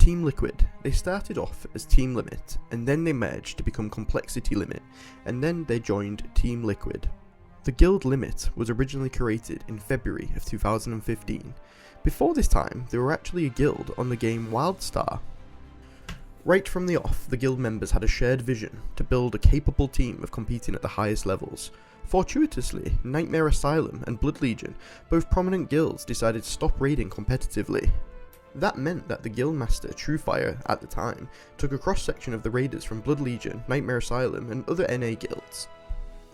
Team Liquid, they started off as Team Limit, and then they merged to become Complexity Limit, and then they joined Team Liquid. The guild Limit was originally created in February of 2015. Before this time, they were actually a guild on the game WildStar. Right from the off, the guild members had a shared vision to build a capable team of competing at the highest levels. Fortuitously, Nightmare Asylum and Blood Legion, both prominent guilds, decided to stop raiding competitively. That meant that the guildmaster Truefire, at the time, took a cross-section of the raiders from Blood Legion, Nightmare Asylum and other NA guilds.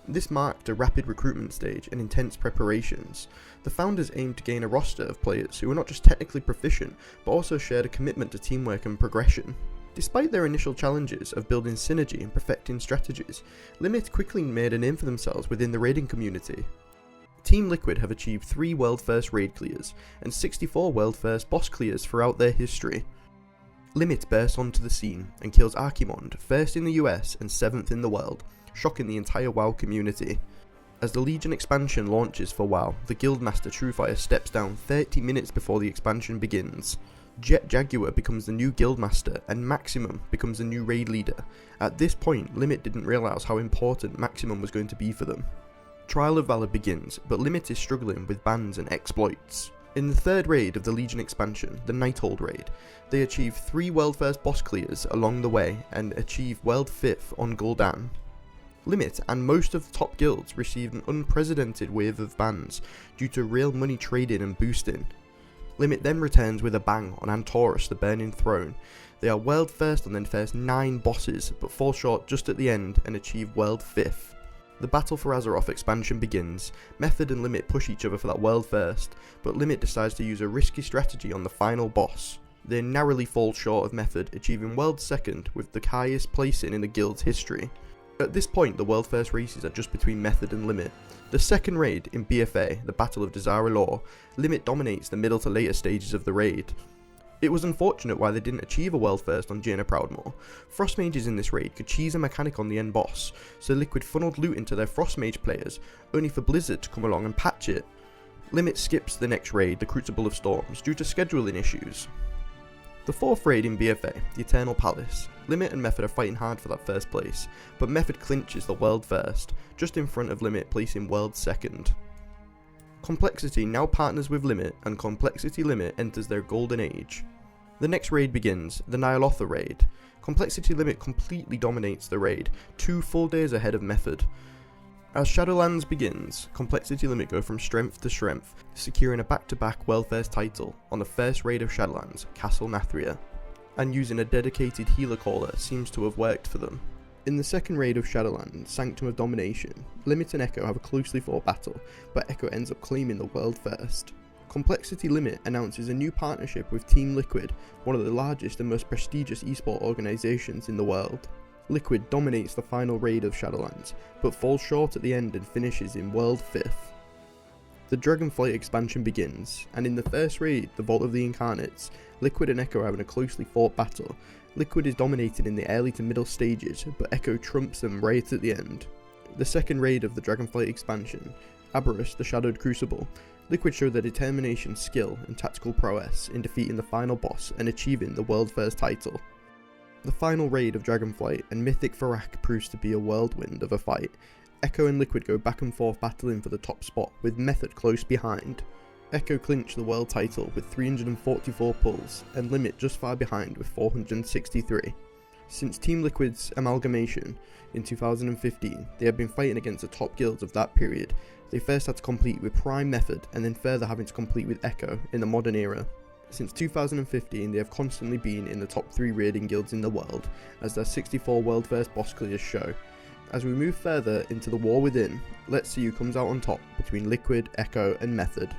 This marked a rapid recruitment stage and intense preparations. The founders aimed to gain a roster of players who were not just technically proficient, but also shared a commitment to teamwork and progression. Despite their initial challenges of building synergy and perfecting strategies, Limit quickly made a name for themselves within the raiding community. Team Liquid have achieved 3 World First raid clears and 64 World First boss clears throughout their history. Limit bursts onto the scene and kills Archimond, 1st in the US and 7th in the world, shocking the entire WoW community. As the Legion expansion launches for WoW, the Guildmaster Truefire steps down 30 minutes before the expansion begins. Jet Jaguar becomes the new Guildmaster and Maximum becomes the new raid leader. At this point, Limit didn't realise how important Maximum was going to be for them. Trial of Valor begins, but Limit is struggling with bans and exploits. In the 3rd raid of the Legion expansion, the Nighthold raid, they achieve 3 World First boss clears along the way and achieve World 5th on Gul'dan. Limit and most of the top guilds received an unprecedented wave of bans due to real money trading and boosting. Limit then returns with a bang on Antorus, the Burning Throne. They are World First on their first 9 bosses, but fall short just at the end and achieve World 5th. The battle for Azeroth expansion begins. Method and Limit push each other for that World First, but Limit decides to use a risky strategy on the final boss. They narrowly fall short of Method, achieving World 2nd with the highest placing in the guild's history. At this point, the World First races are just between Method and Limit. The 2nd raid in BFA, the Battle of Desire Lore, Limit dominates the middle to later stages of the raid. It was unfortunate why they didn't achieve a World First on Jaina Proudmoore. Frost Mages in this raid could cheese a mechanic on the end boss, so Liquid funneled loot into their Frost Mage players, only for Blizzard to come along and patch it. Limit skips the next raid, the Crucible of Storms, due to scheduling issues. The 4th raid in BFA, the Eternal Palace, Limit and Method are fighting hard for that 1st place, but Method clinches the World First, just in front of Limit placing World 2nd. Complexity now partners with Limit, and Complexity Limit enters their golden age. The next raid begins, the Nyalotha raid. Complexity Limit completely dominates the raid, 2 full days ahead of Method. As Shadowlands begins, Complexity Limit go from strength to strength, securing a back-to-back World First title on the 1st raid of Shadowlands, Castle Nathria, and using a dedicated healer caller seems to have worked for them. In the 2nd raid of Shadowlands, Sanctum of Domination, Limit and Echo have a closely fought battle, but Echo ends up claiming the World First. Complexity Limit announces a new partnership with Team Liquid, one of the largest and most prestigious esport organisations in the world. Liquid dominates the final raid of Shadowlands, but falls short at the end and finishes in World 5th. The Dragonflight expansion begins, and in the 1st raid, the Vault of the Incarnates, Liquid and Echo are having a closely fought battle. Liquid is dominated in the early to middle stages, but Echo trumps them right at the end. The 2nd raid of the Dragonflight expansion, Aberrus, the Shadowed Crucible, Liquid show their determination, skill, and tactical prowess in defeating the final boss and achieving the World First title. The final raid of Dragonflight and Mythic Farak proves to be a whirlwind of a fight. Echo and Liquid go back and forth battling for the top spot, with Method close behind. Echo clinch the world title with 344 pulls, and Limit just far behind with 463. Since Team Liquid's amalgamation in 2015, they have been fighting against the top guilds of that period. They first had to compete with Prime Method, and then further having to compete with Echo in the modern era. Since 2015, they have constantly been in the top 3 raiding guilds in the world, as their 64 World First boss clears show. As we move further into the war within, let's see who comes out on top between Liquid, Echo and Method.